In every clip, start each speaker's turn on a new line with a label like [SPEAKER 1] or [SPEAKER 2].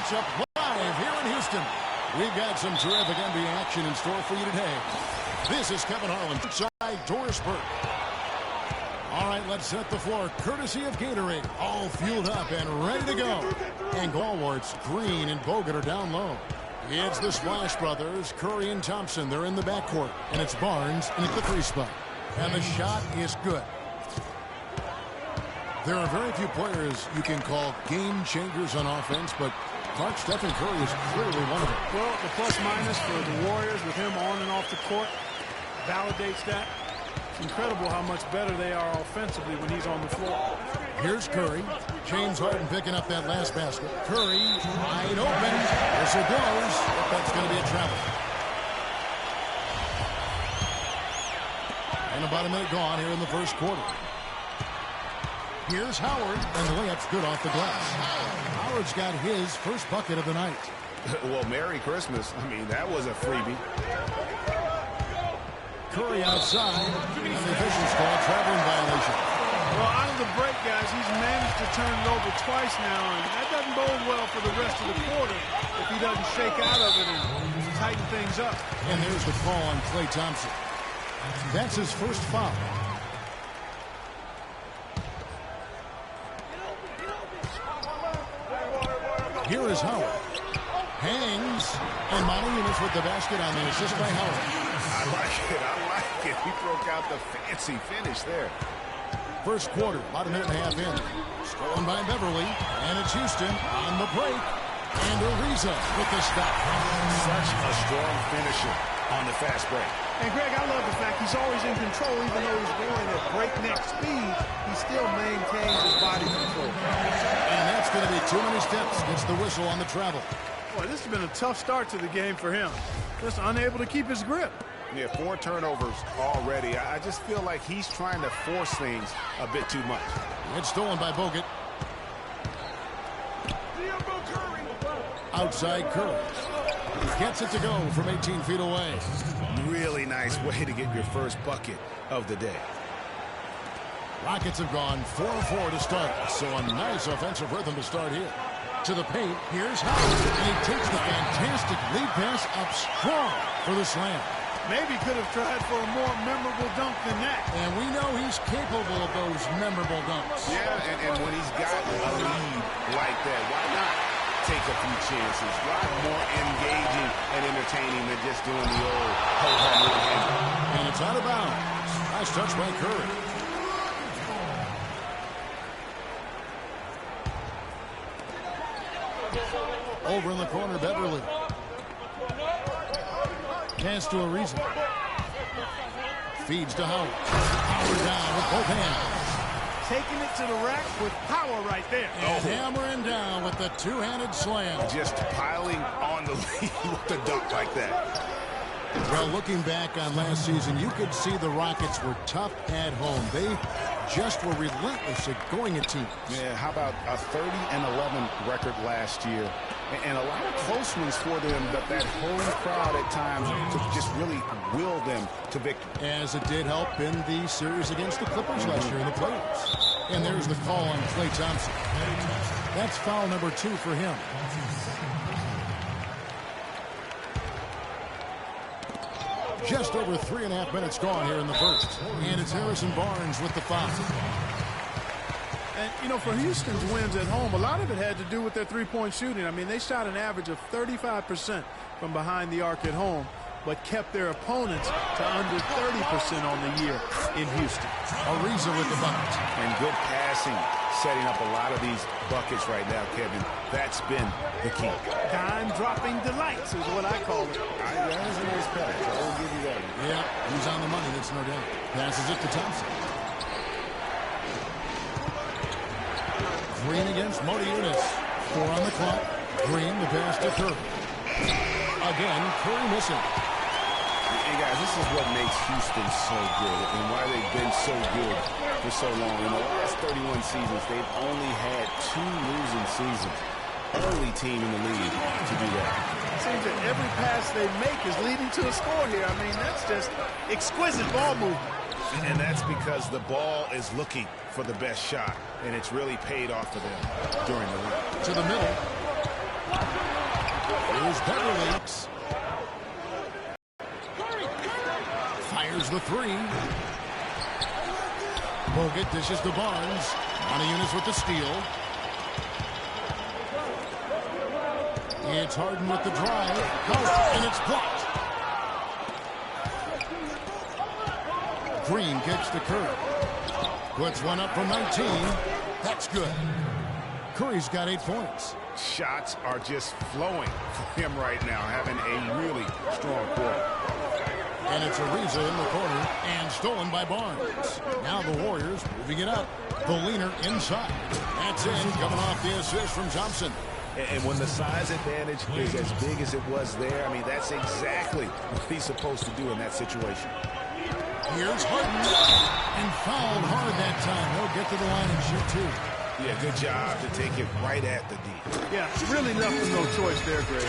[SPEAKER 1] matchup live here in Houston. We've got some terrific NBA action in store for you today. This is Kevin Harlan, side Doris Burke. All right, let's set the floor. Courtesy of Gatorade. All fueled up and ready to go. And Galwards, Green, and Bogut are down low. It's the Splash Brothers, Curry and Thompson. They're in the backcourt. And it's Barnes in the three spot. And the shot is good. There are very few players you can call game changers on offense, but Clark, Stephen Curry is clearly one of them.
[SPEAKER 2] Well, the plus-minus for the Warriors with him on and off the court validates that. It's incredible how much better they are offensively when he's on the floor.
[SPEAKER 1] Here's Curry. James Harden picking up that last basket. Curry wide open. Whistle blows. That's going to be a travel. And about a minute gone here in the first quarter. Here's Howard, and the layup's good off the glass. Howard's got his first bucket of the night.
[SPEAKER 3] Well, Merry Christmas. I mean, that was a freebie.
[SPEAKER 1] Curry outside, and the officials call traveling violation.
[SPEAKER 2] Well, out of the break, guys, he's managed to turn it over twice now, and that doesn't bode well for the rest of the quarter if he doesn't shake out of it and tighten things up.
[SPEAKER 1] And there's the call on Klay Thompson. That's his first foul. Here is Howard. Hangs, and Montezumas with the basket on the assist by Howard.
[SPEAKER 3] I like it. He broke out the fancy finish there.
[SPEAKER 1] First quarter, about a minute and a half in. Stolen by Beverly, and it's Houston on the break. And Ariza with the stop.
[SPEAKER 3] Such a strong finisher on the fast break.
[SPEAKER 2] And, Greg, I love the fact he's always in control. Even though he's going at breakneck speed, he still maintains his body control.
[SPEAKER 1] And that's going to be too many steps. Gets the whistle on the travel.
[SPEAKER 2] Boy, this has been a tough start to the game for him. Just unable to keep his grip.
[SPEAKER 3] Yeah, 4 turnovers already. I just feel like he's trying to force things a bit too much.
[SPEAKER 1] It's stolen by Bogut. Outside Curry. Gets it to go from 18 feet away.
[SPEAKER 3] Really nice way to get your first bucket of the day.
[SPEAKER 1] Rockets have gone 4-4 to start. So a nice offensive rhythm to start here. To the paint, here's Howard. And he takes the fantastic lead pass up strong for the slam.
[SPEAKER 2] Maybe could have tried for a more memorable dunk than that.
[SPEAKER 1] And we know he's capable of those memorable dunks.
[SPEAKER 3] Yeah, and when he's got a lead like that, why not take a few chances? A lot more engaging and entertaining than just doing the old ho-hum with him.
[SPEAKER 1] And it's out of bounds. Nice touch by Curry. Over in the corner, Beverly. Pass to Ariza. Feeds to Howard. Howard down with both hands.
[SPEAKER 2] Taking it to the rack with power right there.
[SPEAKER 1] And hammering down with the two-handed slam.
[SPEAKER 3] Just piling on the lead with a dunk like that.
[SPEAKER 1] Well, looking back on last season, you could see the Rockets were tough at home. They just were relentless at going at teams.
[SPEAKER 3] Yeah, how about a 30-11 record last year? And a lot of close ones for them, but that home crowd at times to just really will them to victory.
[SPEAKER 1] As it did help in the series against the Clippers last year in the playoffs. And there's the call on Klay Thompson. That's foul number 2 for him. Just over 3.5 minutes gone here in the first. And it's Harrison Barnes with the foul.
[SPEAKER 2] And, you know, for Houston's wins at home, a lot of it had to do with their three-point shooting. I mean, they shot an average of 35% from behind the arc at home, but kept their opponents to under 30% on the year in Houston.
[SPEAKER 1] Ariza with the bucket.
[SPEAKER 3] And good passing, setting up a lot of these buckets right now, Kevin. That's been the key.
[SPEAKER 2] Dime-dropping delights is what I call it.
[SPEAKER 3] That was a nice pass. I will give you that.
[SPEAKER 1] Yeah, he's on the money, that's no doubt. Passes it to Thompson. Green against Montezumas. 4 on the clock. Green, the pass to Curry. Again, Curry missing.
[SPEAKER 3] Hey, guys, this is what makes Houston so good and why they've been so good for so long. In the last 31 seasons, they've only had 2 losing seasons. Only team in the league to do that.
[SPEAKER 2] It seems that every pass they make is leading to a score here. I mean, that's just exquisite ball movement.
[SPEAKER 3] And that's because the ball is looking for the best shot, and it's really paid off for them during the run.
[SPEAKER 1] To the middle. Here's Beverly. Fires the three. Bogut dishes to Barnes. Monteunice with the steal. It's Harden with the drive. And it's blocked. Green kicks to Curry. Puts one up from 19. That's good. Curry's got 8 points.
[SPEAKER 3] Shots are just flowing for him right now, having a really strong quarter.
[SPEAKER 1] And it's Ariza in the corner and stolen by Barnes. Now the Warriors moving it up. The leaner inside. That's in, coming off the assist from Thompson.
[SPEAKER 3] And when the size advantage is as big as it was there, I mean, that's exactly what he's supposed to do in that situation.
[SPEAKER 1] Here's Harden. And fouled hard that time. He'll get to the line and shoot two.
[SPEAKER 3] Yeah, good job to take it right at the D.
[SPEAKER 2] Yeah, really left him no choice there, Greg.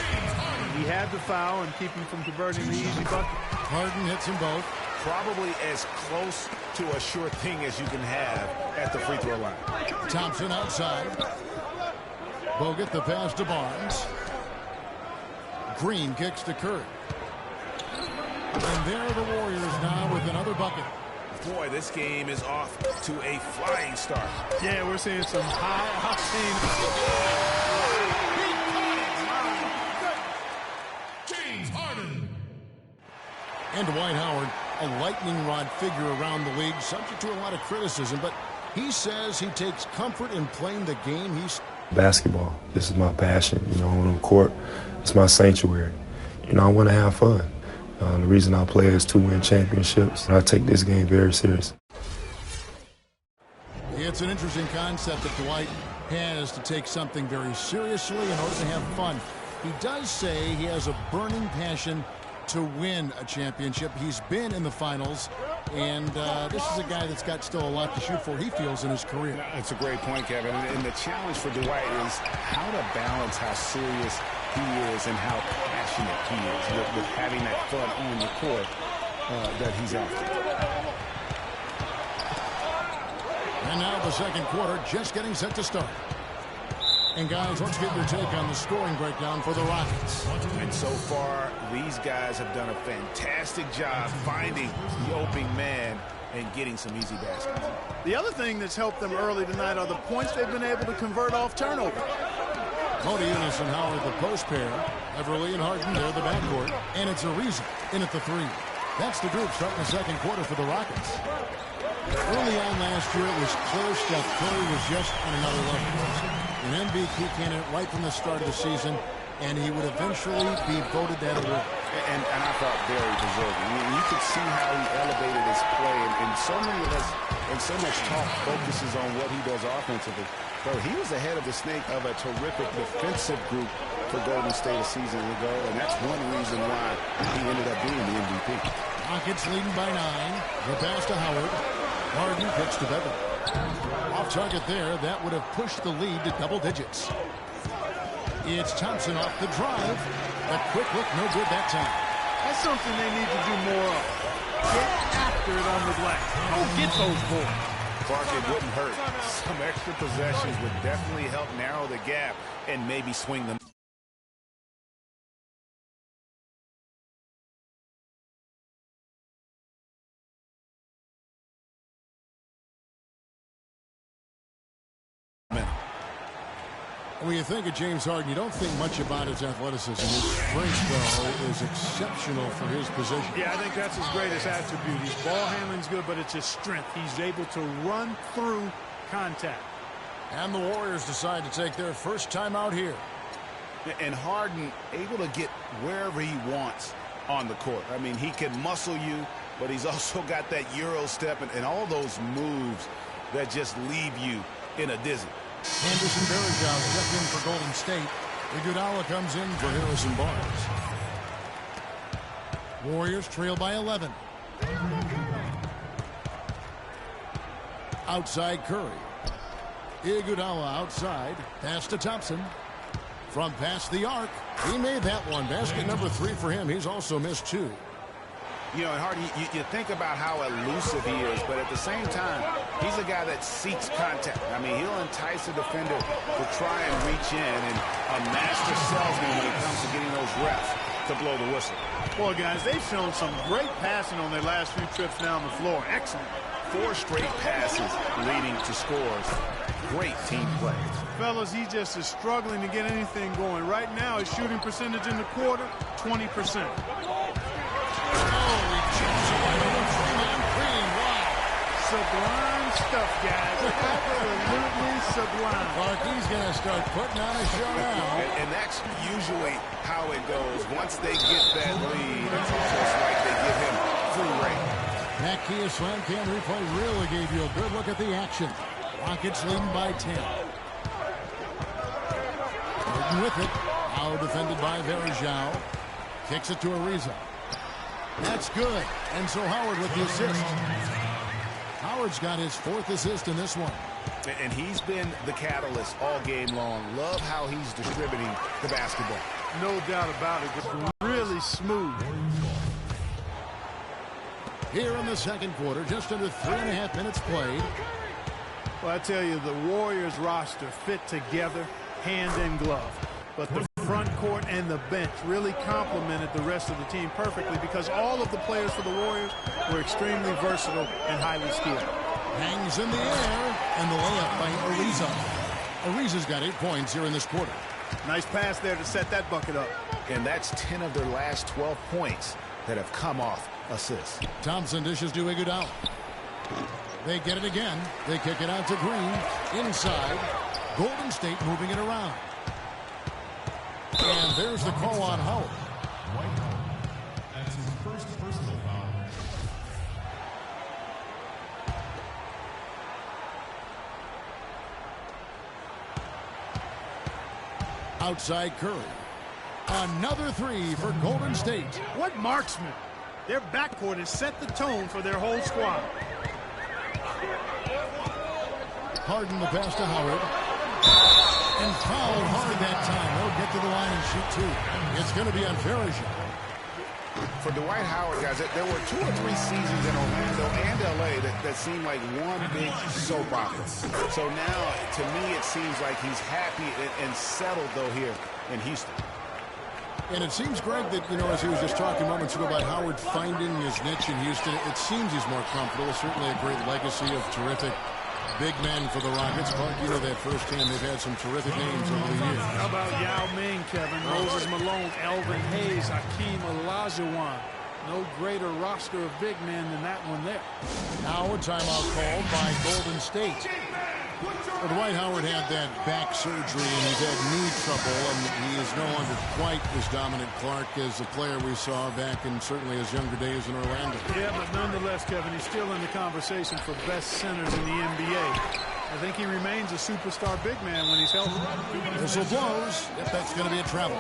[SPEAKER 2] He had the foul and keep him from converting the easy bucket.
[SPEAKER 1] Harden hits them both.
[SPEAKER 3] Probably as close to a sure thing as you can have at the free throw line.
[SPEAKER 1] Thompson outside. Bogut the pass to Barnes. Green kicks to Curry. And there are the Warriors now with another bucket.
[SPEAKER 3] Boy, this game is off to a flying start.
[SPEAKER 2] Yeah, we're seeing some high octane.
[SPEAKER 1] James Harden. And Dwight Howard, a lightning rod figure around the league, subject to a lot of criticism, but he says he takes comfort in playing the game he's...
[SPEAKER 4] Basketball, this is my passion. You know, on the court, it's my sanctuary. You know, I want to have fun. The reason I play is to win championships. And I take this game very serious.
[SPEAKER 1] It's an interesting concept that Dwight has to take something very seriously in order to have fun. He does say he has a burning passion to win a championship. He's been in the finals, and this is a guy that's got still a lot to shoot for, he feels, in his career.
[SPEAKER 3] That's a great point, Kevin. And the challenge for Dwight is how to balance how serious he is and how passionate he is with having that fun on the court that he's after.
[SPEAKER 1] And now the second quarter just getting set to start. And guys, let's get your take on the scoring breakdown for the Rockets.
[SPEAKER 3] And so far, these guys have done a fantastic job finding the open man and getting some easy baskets.
[SPEAKER 2] The other thing that's helped them early tonight are the points they've been able to convert off turnover.
[SPEAKER 1] Monteunice and Howard the post pair. Everly and Harden, they're the backcourt. And it's Ariza in at the three. That's the group starting the second quarter for the Rockets. Early on last year, it was clear Steph Curry was just on another level. An MVP candidate right from the start of the season, and he would eventually be voted that award.
[SPEAKER 3] And I thought very deserving. I mean, you could see how he elevated his play, and so many of us, and so much talk focuses on what he does offensively. But he was ahead of the snake of a terrific defensive group for Golden State a season ago, and that's one reason why he ended up being the MVP.
[SPEAKER 1] Rockets leading by 9. The pass to Howard. Harden pitch to Beverly. Off target there. That would have pushed the lead to double digits. It's Thompson off the drive. A quick look, no good that time.
[SPEAKER 2] That's something they need to do more of. Get after it on the glass. Don't get those balls.
[SPEAKER 3] Clark, it wouldn't hurt. Some extra possessions would definitely help narrow the gap and maybe swing them.
[SPEAKER 1] When you think of James Harden, you don't think much about his athleticism. His strength, though, is exceptional for his position.
[SPEAKER 2] Yeah, I think that's his greatest attribute. His ball handling's good, but it's his strength. He's able to run through contact.
[SPEAKER 1] And the Warriors decide to take their first time out here.
[SPEAKER 3] And Harden able to get wherever he wants on the court. I mean, he can muscle you, but he's also got that Euro step and all those moves that just leave you in a dizzy.
[SPEAKER 1] Anderson Varejao stepped in for Golden State. Iguodala comes in for Harrison Barnes. Warriors trail by 11. Outside Curry. Iguodala outside. Pass to Thompson. From past the arc. He made that one. Basket number 3 for him. He's also missed 2.
[SPEAKER 3] You know, and Hardy, you think about how elusive he is, but at the same time, he's a guy that seeks contact. I mean, he'll entice a defender to try and reach in, and a master salesman when it comes to getting those reps to blow the whistle.
[SPEAKER 2] Boy, guys, they've shown some great passing on their last few trips down the floor. Excellent.
[SPEAKER 3] 4 straight passes leading to scores. Great team play.
[SPEAKER 2] Fellas, he just is struggling to get anything going. Right now, his shooting percentage in the quarter, 20%. Sublime stuff, guys. Absolutely sublime.
[SPEAKER 1] Clark, he's going to start putting on a show now.
[SPEAKER 3] And that's usually how it goes. Once they get that lead, it's almost like they give him free reign.
[SPEAKER 1] That Kia Slam Cam replay really gave you a good look at the action. Rockets leading by 10. Gordon with it. Now defended by Verjao. Kicks it to Ariza. That's good. And so Howard with the assist. Howard's got his 4th assist in this one.
[SPEAKER 3] And he's been the catalyst all game long. Love how he's distributing the basketball.
[SPEAKER 2] No doubt about it. Just really smooth.
[SPEAKER 1] Here in the second quarter, just under 3.5 minutes played.
[SPEAKER 2] Well, I tell you, the Warriors roster fit together, hand in glove. But the front court and the bench really complemented the rest of the team perfectly because all of the players for the Warriors were extremely versatile and highly skilled.
[SPEAKER 1] Hangs in the air, and the layup by Ariza. Ariza's got 8 points here in this quarter.
[SPEAKER 2] Nice pass there to set that bucket up.
[SPEAKER 3] And that's 10 of their last 12 points that have come off assists.
[SPEAKER 1] Thompson dishes to Iguodala. They get it again. They kick it out to Green. Inside. Golden State moving it around. And there's the call on Howard.
[SPEAKER 5] That's his first personal foul.
[SPEAKER 1] Outside Curry. Another 3 for Golden State.
[SPEAKER 2] What marksman! Their backcourt has set the tone for their whole squad.
[SPEAKER 1] Harden the pass to Howard. And fouled hard that time. They'll get to the line and shoot 2. It's going to be on Verjao.
[SPEAKER 3] For Dwight Howard, guys, there were 2 or 3 seasons in Orlando and L.A. that seemed like one big soap opera. So now, to me, it seems like he's happy and settled, though, here in Houston.
[SPEAKER 1] And it seems, Greg, that, you know, as he was just talking moments ago about Howard finding his niche in Houston, it seems he's more comfortable. Certainly a great legacy of terrific big men for the Rockets. Clark, you know that firsthand. They've had some terrific names over the years.
[SPEAKER 2] How about Yao Ming, Kevin, Moses Malone, Elvin Hayes, Hakeem Olajuwon. No greater roster of big men than that one there.
[SPEAKER 1] Now a timeout called by Golden State. Well, Dwight Howard had that back surgery and he's had knee trouble, and he is no longer quite as dominant, Clark, as the player we saw back in certainly his younger days in Orlando.
[SPEAKER 2] Yeah, but nonetheless, Kevin, he's still in the conversation for best centers in the NBA. I think he remains a superstar big man when he's healthy.
[SPEAKER 1] Whistle blows. If that's going to be a travel.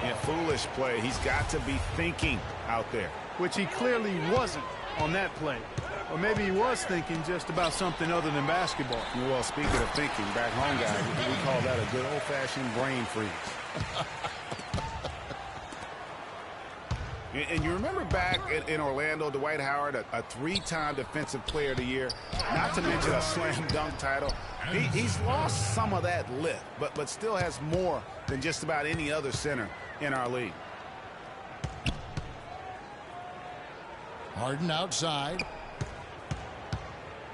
[SPEAKER 3] Yeah, foolish play. He's got to be thinking out there.
[SPEAKER 2] Which he clearly wasn't on that play. Or maybe he was thinking just about something other than basketball.
[SPEAKER 3] Well, speaking of thinking, back home, guys, we call that a good old-fashioned brain freeze. And you remember back in Orlando, Dwight Howard, a 3-time Defensive Player of the Year, not to mention a slam dunk title. He's lost some of that lift, but still has more than just about any other center in our league.
[SPEAKER 1] Harden outside.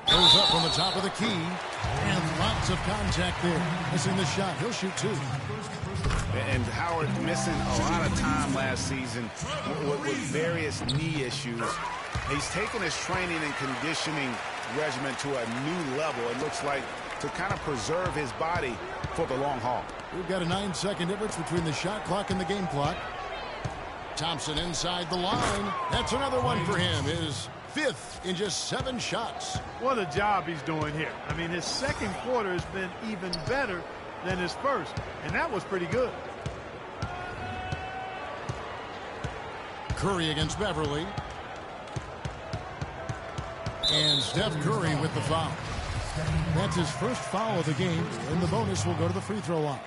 [SPEAKER 1] Goes up on the top of the key. And lots of contact there. Missing the shot. He'll shoot 2.
[SPEAKER 3] And Howard missing a lot of time last season with various knee issues. He's taken his training and conditioning regimen to a new level, it looks like, to kind of preserve his body for the long haul.
[SPEAKER 1] We've got a 9-second difference between the shot clock and the game clock. Thompson inside the line. That's another one for him. His 5th in just 7 shots.
[SPEAKER 2] What a job he's doing here. I mean, his second quarter has been even better than his first, and that was pretty good.
[SPEAKER 1] Curry against Beverly. And Steph Curry with the foul. That's his first foul of the game, and the bonus will go to the free throw line.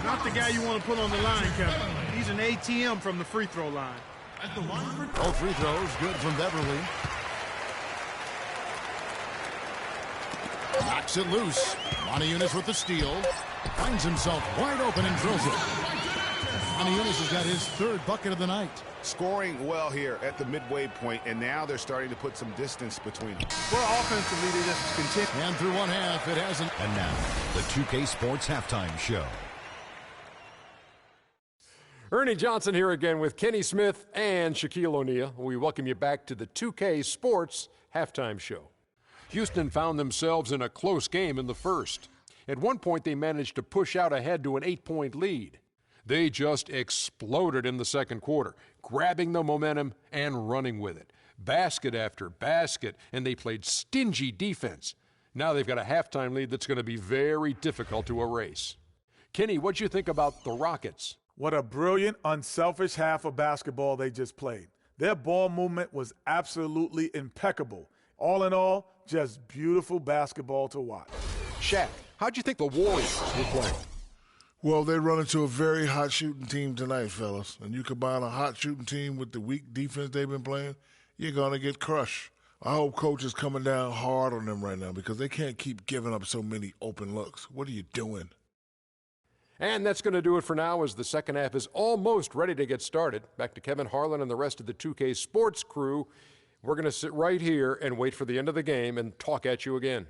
[SPEAKER 2] Not the guy you want to put on the line, Kevin. He's an ATM from the free throw line.
[SPEAKER 1] Both free throws good from Beverly. Knocks it loose. Montejunas with the steal. Finds himself wide open and drills it. Montejunas has got his third bucket of the night.
[SPEAKER 3] Scoring well here at the midway point, and now they're starting to put some distance between them.
[SPEAKER 2] Well, offensively, they just continue.
[SPEAKER 1] And through one half, it hasn't.
[SPEAKER 5] And now, the 2K Sports Halftime Show.
[SPEAKER 6] Ernie Johnson here again with Kenny Smith and Shaquille O'Neal. We welcome you back to the 2K Sports Halftime Show. Houston found themselves in a close game in the first. At one point, they managed to push out ahead to an 8-point lead. They just exploded in the second quarter, grabbing the momentum and running with it. Basket after basket, and they played stingy defense. Now they've got a halftime lead that's going to be very difficult to erase. Kenny, what'd you think about the Rockets?
[SPEAKER 7] What a brilliant, unselfish half of basketball they just played. Their ball movement was absolutely impeccable. All in all, just beautiful basketball to watch.
[SPEAKER 6] Shaq, how'd you think the Warriors were playing?
[SPEAKER 8] Well, they run into a very hot shooting team tonight, fellas. And you combine a hot shooting team with the weak defense they've been playing, you're going to get crushed. I hope coach is coming down hard on them right now because they can't keep giving up so many open looks. What are you doing?
[SPEAKER 6] And that's going to do it for now as the second half is almost ready to get started. Back to Kevin Harlan and the rest of the 2K Sports crew. We're going to sit right here and wait for the end of the game and talk at you again.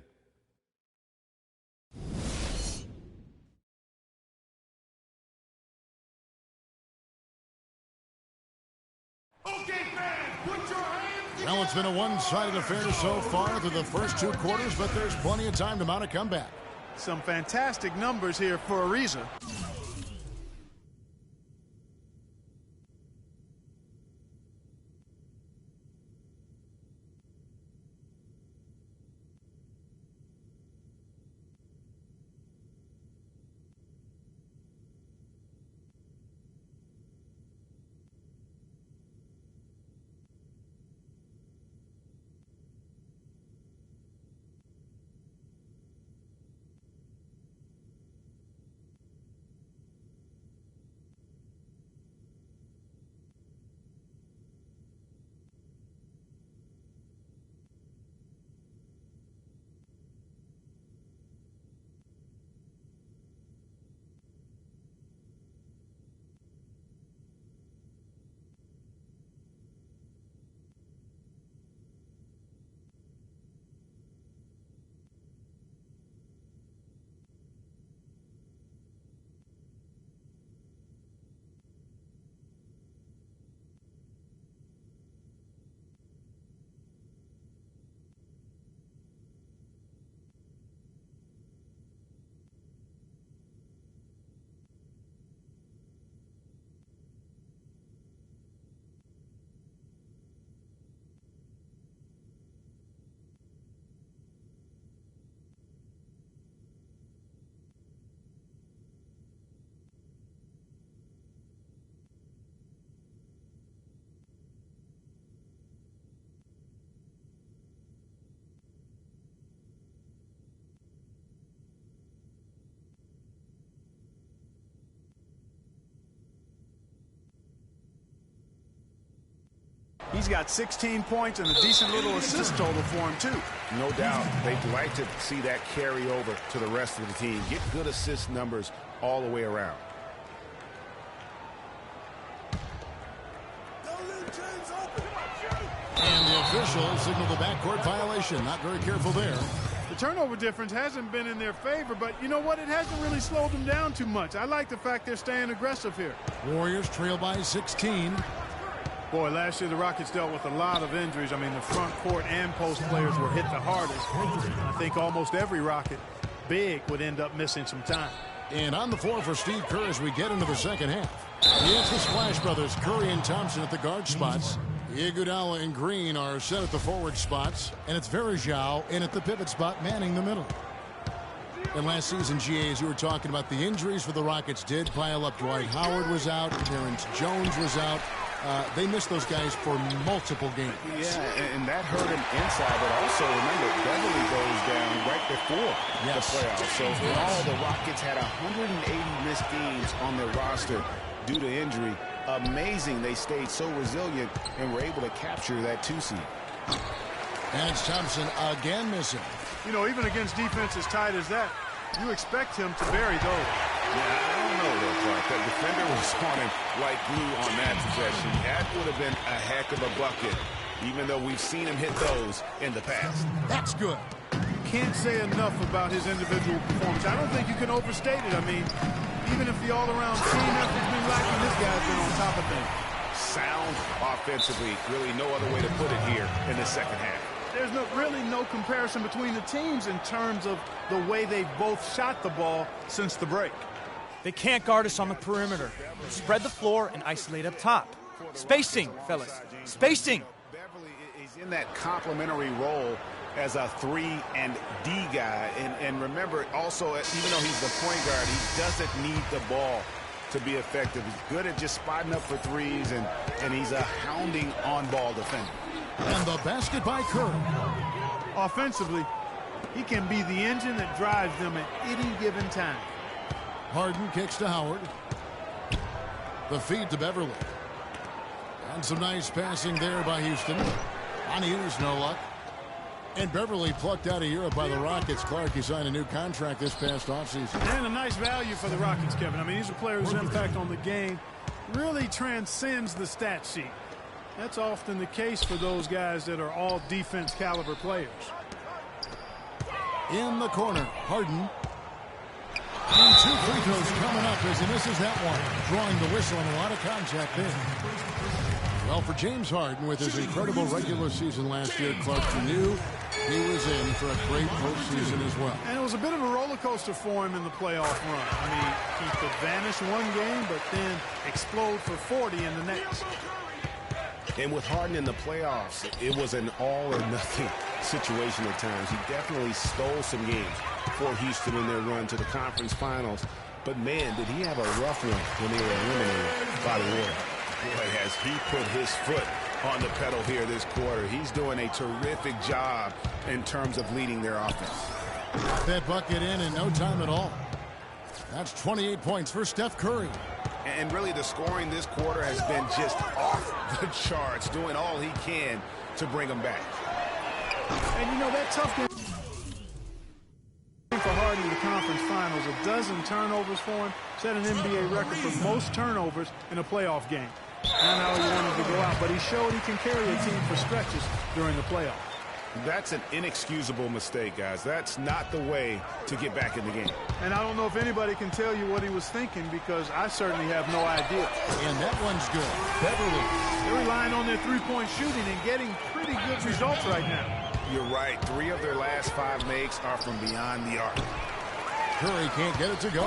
[SPEAKER 1] Well, it's been a one-sided affair so far through the first two quarters, but there's plenty of time to mount a comeback.
[SPEAKER 2] Some fantastic numbers here for a reason. He's got 16 points and a decent little assist total for him, too.
[SPEAKER 3] No doubt. They'd like to see that carry over to the rest of the team. Get good assist numbers all the way around.
[SPEAKER 1] And the official signaled the backcourt violation. Not very careful there.
[SPEAKER 2] The turnover difference hasn't been in their favor, but you know what? It hasn't really slowed them down too much. I like the fact they're staying aggressive here.
[SPEAKER 1] Warriors trail by 16.
[SPEAKER 2] Boy, last year the Rockets dealt with a lot of injuries. I mean, the front court and post players were hit the hardest. I think almost every Rocket big would end up missing some time.
[SPEAKER 1] And on the floor for Steve Kerr as we get into the second half. It's the Splash Brothers, Curry and Thompson at the guard spots. Iguodala and Green are set at the forward spots. And it's Verjao in at the pivot spot, manning the middle. And last season, GA, as you were talking about, the injuries for the Rockets did pile up. Dwight Howard was out. Terrence Jones was out. They missed those guys for multiple games.
[SPEAKER 3] Yeah, and that hurt him inside. But also, remember, Beverly goes down right before the playoffs. So in all, the Rockets had 180 missed games on their roster due to injury. amazing they stayed so resilient and were able to capture that 2 seed.
[SPEAKER 1] And it's Thompson again missing.
[SPEAKER 2] You know, even against defense as tight as that, you expect him to bury those.
[SPEAKER 3] Yeah, I don't know, though, Clark. That defender was on him like glue on that possession. That would have been a heck of a bucket, even though we've seen him hit those in the past.
[SPEAKER 1] That's good.
[SPEAKER 2] Can't say enough about his individual performance. I don't think you can overstate it. I mean, even if the all-around team effort's been lacking, this guy's been on top of things.
[SPEAKER 3] Sound offensively. Really no other way to put it here in the second half.
[SPEAKER 2] There's really no comparison between the teams in terms of the way they've both shot the ball since the break.
[SPEAKER 9] They can't guard us on the perimeter. Spread the floor and isolate up top. Spacing, fellas. Spacing.
[SPEAKER 3] Beverly is in that complementary role as a 3 and D guy. And remember, also, even though he's the point guard, he doesn't need the ball to be effective. He's good at just spotting up for threes, and he's a hounding on-ball defender.
[SPEAKER 1] And the basket by Curry.
[SPEAKER 2] Offensively, he can be the engine that drives them at any given time.
[SPEAKER 1] Harden kicks to Howard. The feed to Beverly. And some nice passing there by Houston. On Hughes, no luck. And Beverly plucked out of Europe by the Rockets. Clark, he signed a new contract this past offseason.
[SPEAKER 2] And a nice value for the Rockets, Kevin. I mean, he's a player whose impact on the game really transcends the stat sheet. That's often the case for those guys that are all defense caliber players.
[SPEAKER 1] In the corner, Harden. And 2 free throws coming up as he misses that one. Drawing the whistle and a lot of contact there. Well, for James Harden, with his incredible regular season last year, Clark, you knew he was in for a great postseason as well.
[SPEAKER 2] And it was a bit of a roller coaster for him in the playoff run. I mean, he could vanish one game, but then explode for 40 in the next.
[SPEAKER 3] And with Harden in the playoffs, it was an all-or-nothing situation at times. He definitely stole some games for Houston in their run to the conference finals. But, man, did he have a rough one when they were eliminated by the Warriors. Boy, has he put his foot on the pedal here this quarter. He's doing a terrific job in terms of leading their offense.
[SPEAKER 1] That bucket in no time at all. That's 28 points for Steph Curry.
[SPEAKER 3] And really the scoring this quarter has been just off the charts, doing all he can to bring them back.
[SPEAKER 2] And you know, that tough game for Harden in the conference finals, 12 turnovers for him, set an NBA record for most turnovers in a playoff game. Not how he wanted to go out, but he showed he can carry a team for stretches during the playoffs.
[SPEAKER 3] That's an inexcusable mistake, guys. That's not the way to get back in the game.
[SPEAKER 2] And I don't know if anybody can tell you what he was thinking, because I certainly have no idea.
[SPEAKER 1] And that one's good. Beverly.
[SPEAKER 2] They're relying on their three-point shooting and getting pretty good results right now.
[SPEAKER 3] You're right. 3 of their last 5 makes are from beyond the arc.
[SPEAKER 1] Curry can't get it to go.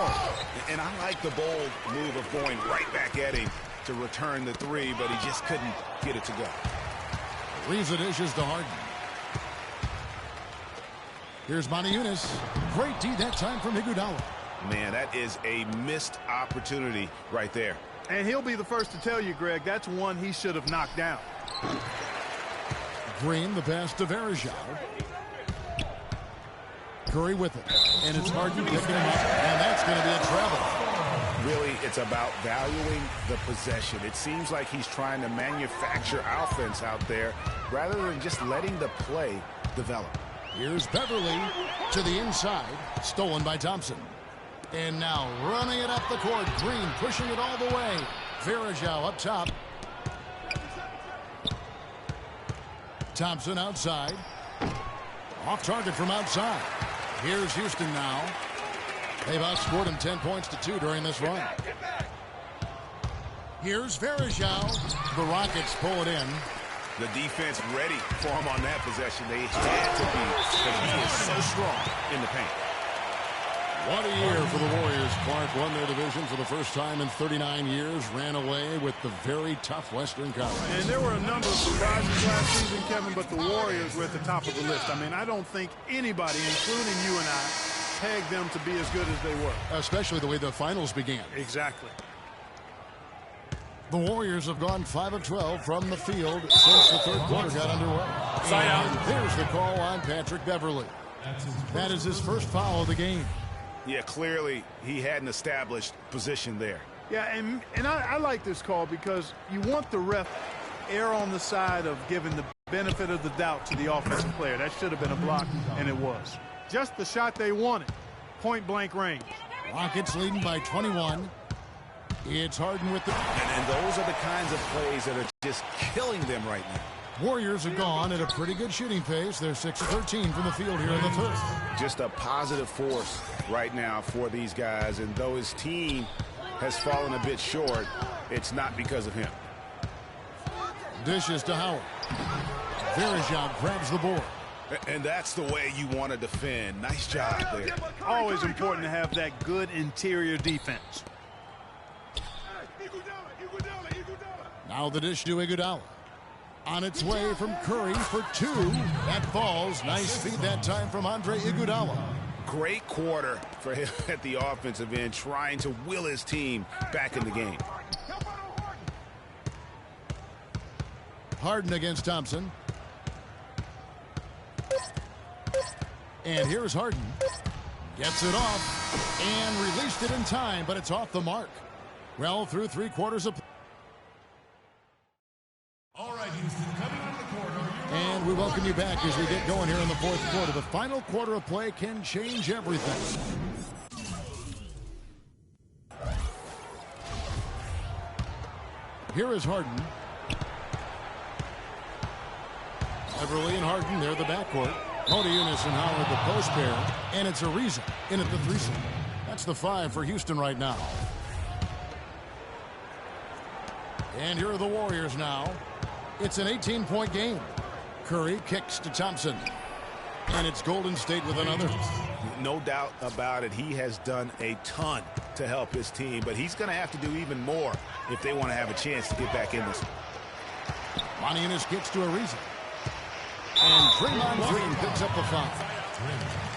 [SPEAKER 3] And I like the bold move of going right back at him to return the 3, but he just couldn't get it to go.
[SPEAKER 1] Leaves the dishes to Harden. Here's Yunus. Great D that time from Iguodala.
[SPEAKER 3] Man, that is a missed opportunity right there.
[SPEAKER 2] And he'll be the first to tell you, Greg, that's one he should have knocked down.
[SPEAKER 1] Green, the pass to Verajao. Curry with it. And it's Harden picking him up. And that's going to be a travel.
[SPEAKER 3] Really, it's about valuing the possession. It seems like he's trying to manufacture offense out there rather than just letting the play develop.
[SPEAKER 1] Here's Beverly to the inside. Stolen by Thompson. And now running it up the court. Green pushing it all the way. Verajao up top. Thompson outside. Off target from outside. Here's Houston now. They've outscored him 10 points to 2 during this run. Here's Verajao. The Rockets pull it in.
[SPEAKER 3] The defense ready for him on that possession. They had to be, because he is so strong in the paint.
[SPEAKER 1] What a year for the Warriors. Clark won their division for the first time in 39 years. Ran away with the very tough Western Conference.
[SPEAKER 2] And there were a number of surprises last season, Kevin, but the Warriors were at the top of the list. I mean, I don't think anybody, including you and I, pegged them to be as good as they were.
[SPEAKER 1] Especially the way the finals began.
[SPEAKER 2] Exactly.
[SPEAKER 1] The Warriors have gone 5 of 12 from the field since the third quarter got underway. And there's the call on Patrick Beverly. That is his first foul of the game.
[SPEAKER 3] Yeah, clearly he had an established position there.
[SPEAKER 2] Yeah, and I like this call because you want the ref err on the side of giving the benefit of the doubt to the offensive player. That should have been a block, and it was. Just the shot they wanted. Point-blank range.
[SPEAKER 1] Rockets leading by 21. It's Harden with the...
[SPEAKER 3] And those are the kinds of plays that are just killing them right now.
[SPEAKER 1] Warriors are gone at a pretty good shooting pace. They're 6 of 13 from the field here in the third.
[SPEAKER 3] Just a positive force right now for these guys. And though his team has fallen a bit short, it's not because of him.
[SPEAKER 1] Dishes to Howard. Verejao grabs the board.
[SPEAKER 3] And that's the way you want to defend. Nice job there.
[SPEAKER 2] Always important to have that good interior defense.
[SPEAKER 1] Now the dish to Iguodala. On its way from Curry for two. That falls. Nice feed that time from Andre Iguodala.
[SPEAKER 3] Great quarter for him at the offensive end, trying to will his team back in the game.
[SPEAKER 1] Harden against Thompson. And here's Harden. Gets it off and released it in time, but it's off the mark. Well, through 3 quarters of play.
[SPEAKER 8] All right, Houston, coming on the court.
[SPEAKER 1] And we welcome you back as we get going here in the fourth quarter. The final quarter of play can change everything. Here is Harden. Beverly and Harden, they're the backcourt. Eunice and Howard, the post pair. And it's Ariza in at the threesome. That's the 5 for Houston right now. And here are the Warriors now. It's an 18-point game. Curry kicks to Thompson. And it's Golden State with another.
[SPEAKER 3] No doubt about it. He has done a ton to help his team, but he's going to have to do even more if they want to have a chance to get back in this.
[SPEAKER 1] Eunice kicks to Ariza. And Draymond Green picks up the foul.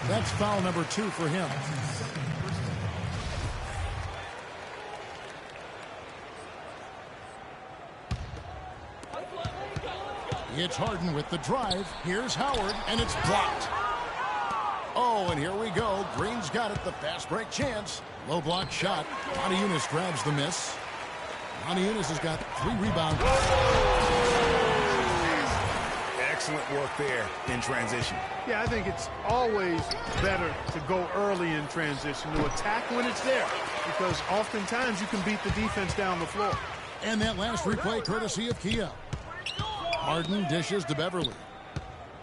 [SPEAKER 1] That's foul number 2 for him. It's Harden with the drive. Here's Howard, and it's blocked. Oh, and here we go. Green's got it. The fast break chance. Low block shot. Eunice grabs the miss. Eunice has got 3 rebounds.
[SPEAKER 3] Excellent work there in transition.
[SPEAKER 2] Yeah, I think it's always better to go early in transition, to attack when it's there, because oftentimes you can beat the defense down the floor.
[SPEAKER 1] And that last replay courtesy of Kia. Harden dishes to Beverly.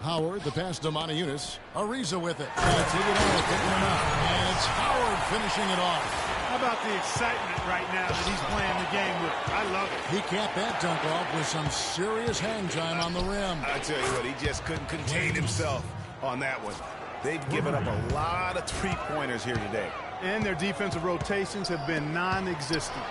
[SPEAKER 1] Howard, the pass to Eunice. Ariza with it. And it's Iguodala picking him up. And it's Howard finishing it off.
[SPEAKER 2] How about the excitement right now that he's playing the game with? I love it.
[SPEAKER 1] He capped that dunk off with some serious hang time on the rim.
[SPEAKER 3] I tell you what, he just couldn't contain himself on that one. They've given up a lot of three-pointers here today.
[SPEAKER 2] And their defensive rotations have been non-existent.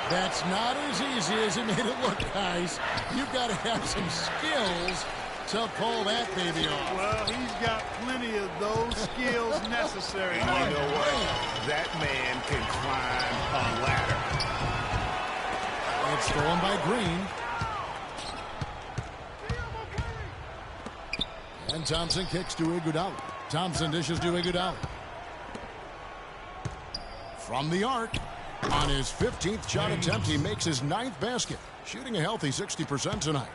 [SPEAKER 1] That's not as easy as it made it look, guys. You've got to have some skills to pull that baby off.
[SPEAKER 2] Well, he's got plenty of those skills necessary.
[SPEAKER 3] And you know what? That man can climb a ladder.
[SPEAKER 1] It's stolen by Green. And Thompson kicks to Iguodala. Thompson dishes to Iguodala. From the arc. On his 15th shot attempt, he makes his 9th basket, shooting a healthy 60% tonight.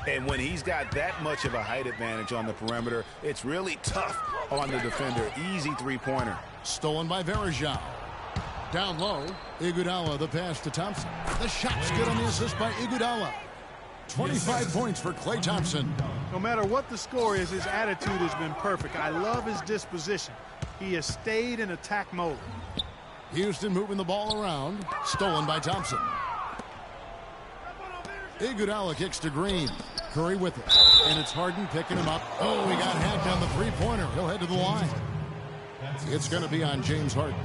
[SPEAKER 3] And when he's got that much of a height advantage on the perimeter, it's really tough on the defender. Easy three-pointer.
[SPEAKER 1] Stolen by Verejao. Down low, Iguodala, the pass to Thompson. The shot's good on the assist by Iguodala. 25 points for Klay Thompson.
[SPEAKER 2] No matter what the score is, his attitude has been perfect. I love his disposition. He has stayed in attack mode.
[SPEAKER 1] Houston moving the ball around. Stolen by Thompson. Iguodala kicks to Green. Curry with it. And it's Harden picking him up. Oh, he got hacked on the three-pointer. He'll head to the line. It's going to be on James Harden.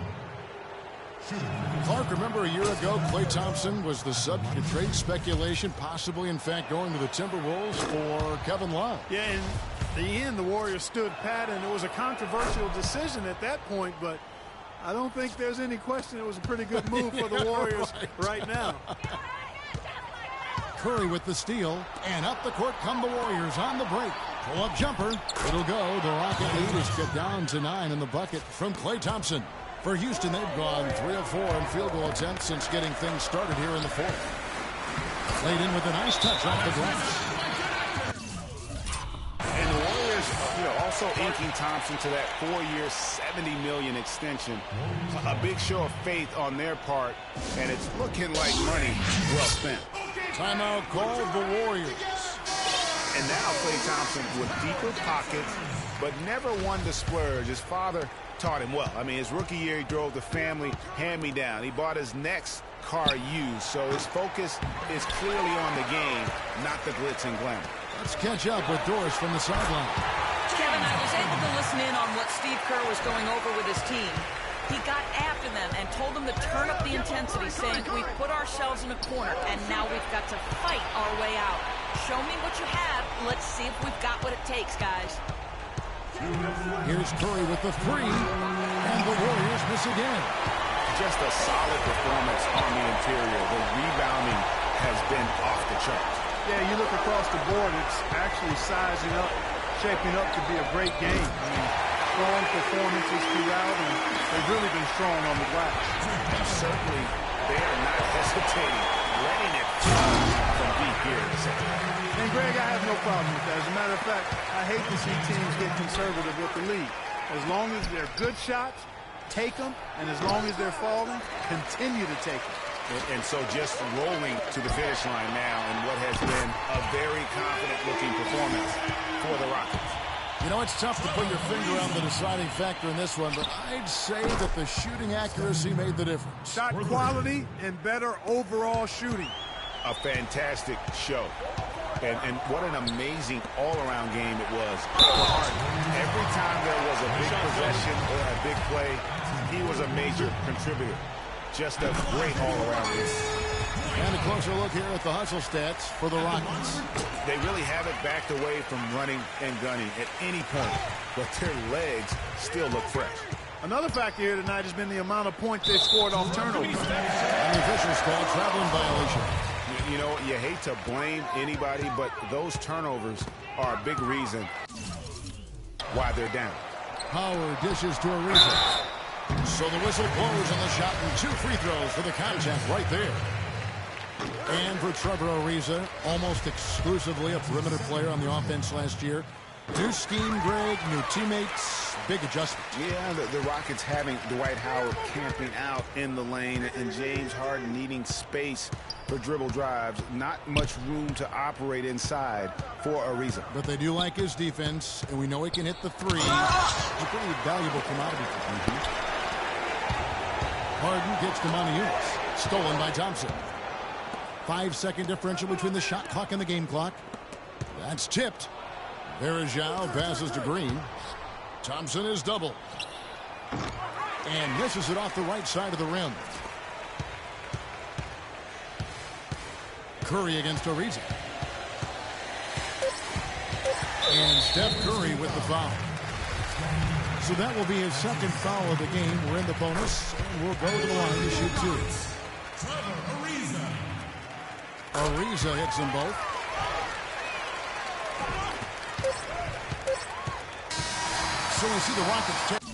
[SPEAKER 1] Clark, remember a year ago, Klay Thompson was the subject of trade speculation, possibly, in fact, going to the Timberwolves for Kevin Love.
[SPEAKER 2] Yeah, in the end, the Warriors stood pat, and it was a controversial decision at that point, but I don't think there's any question it was a pretty good move for the Warriors right now.
[SPEAKER 1] Curry with the steal, and up the court come the Warriors on the break. Pull-up jumper. It'll go. The Rocket lead is cut down to 9 in the bucket from Klay Thompson. For Houston, they've gone 3 of 4 in field goal attempts since getting things started here in the fourth. Laid in with a nice touch off the glass.
[SPEAKER 3] And the Warriors, also inking Thompson to that 4-year, $70 million extension. A big show of faith on their part, and it's looking like money well spent.
[SPEAKER 1] Timeout called the Warriors.
[SPEAKER 3] And now Klay Thompson with deeper pockets, but never one to splurge. His father taught him well. I mean, his rookie year, he drove the family hand-me-down. He bought his next car used, so his focus is clearly on the game, not the glitz and glamour.
[SPEAKER 1] Let's catch up with Doris from the sideline.
[SPEAKER 10] Kevin, I was able to listen in on what Steve Kerr was going over with his team. He got after them and told them to turn up the intensity, saying we've put ourselves in a corner, and now we've got to fight our way out. Show me what you have. Let's see if we've got what it takes, guys.
[SPEAKER 1] Here's Curry with the 3, and the Warriors miss again.
[SPEAKER 3] Just a solid performance on the interior. The rebounding has been off the charts.
[SPEAKER 2] Yeah, you look across the board, it's actually sizing up, shaping up to be a great game. I mean, strong performances throughout, and they've really been strong on the glass.
[SPEAKER 3] And certainly, they are not hesitating, letting it fly from deep here in the second.
[SPEAKER 2] And, Greg, I have no problem with that. As a matter of fact, I hate to see teams get conservative with the lead. As long as they're good shots, take them, and as long as they're falling, continue to take them.
[SPEAKER 3] And so just rolling to the finish line now in what has been a very confident-looking performance for the Rockets.
[SPEAKER 1] It's tough to put your finger on the deciding factor in this one, but I'd say that the shooting accuracy made the difference.
[SPEAKER 2] Shot quality and better overall shooting.
[SPEAKER 3] A fantastic show. And what an amazing all-around game it was. Every time there was a big possession or a big play, he was a major contributor. Just a great all-around game.
[SPEAKER 1] And a closer look here at the hustle stats for the Rockets.
[SPEAKER 3] They really haven't backed away from running and gunning at any point, but their legs still look fresh.
[SPEAKER 2] Another factor here tonight has been the amount of points they've scored off turnovers.
[SPEAKER 1] And the officials call traveling violation.
[SPEAKER 3] You hate to blame anybody, but those turnovers are a big reason why they're down.
[SPEAKER 1] Howard dishes to Ariza. So the whistle blows on the shot, and 2 free throws for the contact right there. And for Trevor Ariza, almost exclusively a perimeter player on the offense last year. New scheme, Greg, new teammates, big adjustment.
[SPEAKER 3] Yeah, the Rockets having Dwight Howard camping out in the lane and James Harden needing space for dribble drives. Not much room to operate inside for Ariza.
[SPEAKER 1] But they do like his defense, and we know he can hit the 3. He's a pretty valuable commodity for them. Harden gets to Montiunas. Stolen by Thompson. 5-second differential between the shot clock and the game clock. That's tipped. Verajao passes to Green. Thompson is double. And misses it off the right side of the rim. Curry against Ariza. And Steph Curry with the foul. So that will be his second foul of the game. We're in the bonus, and we'll go to the line to shoot 2. Ariza hits them both. So we see the Rockets take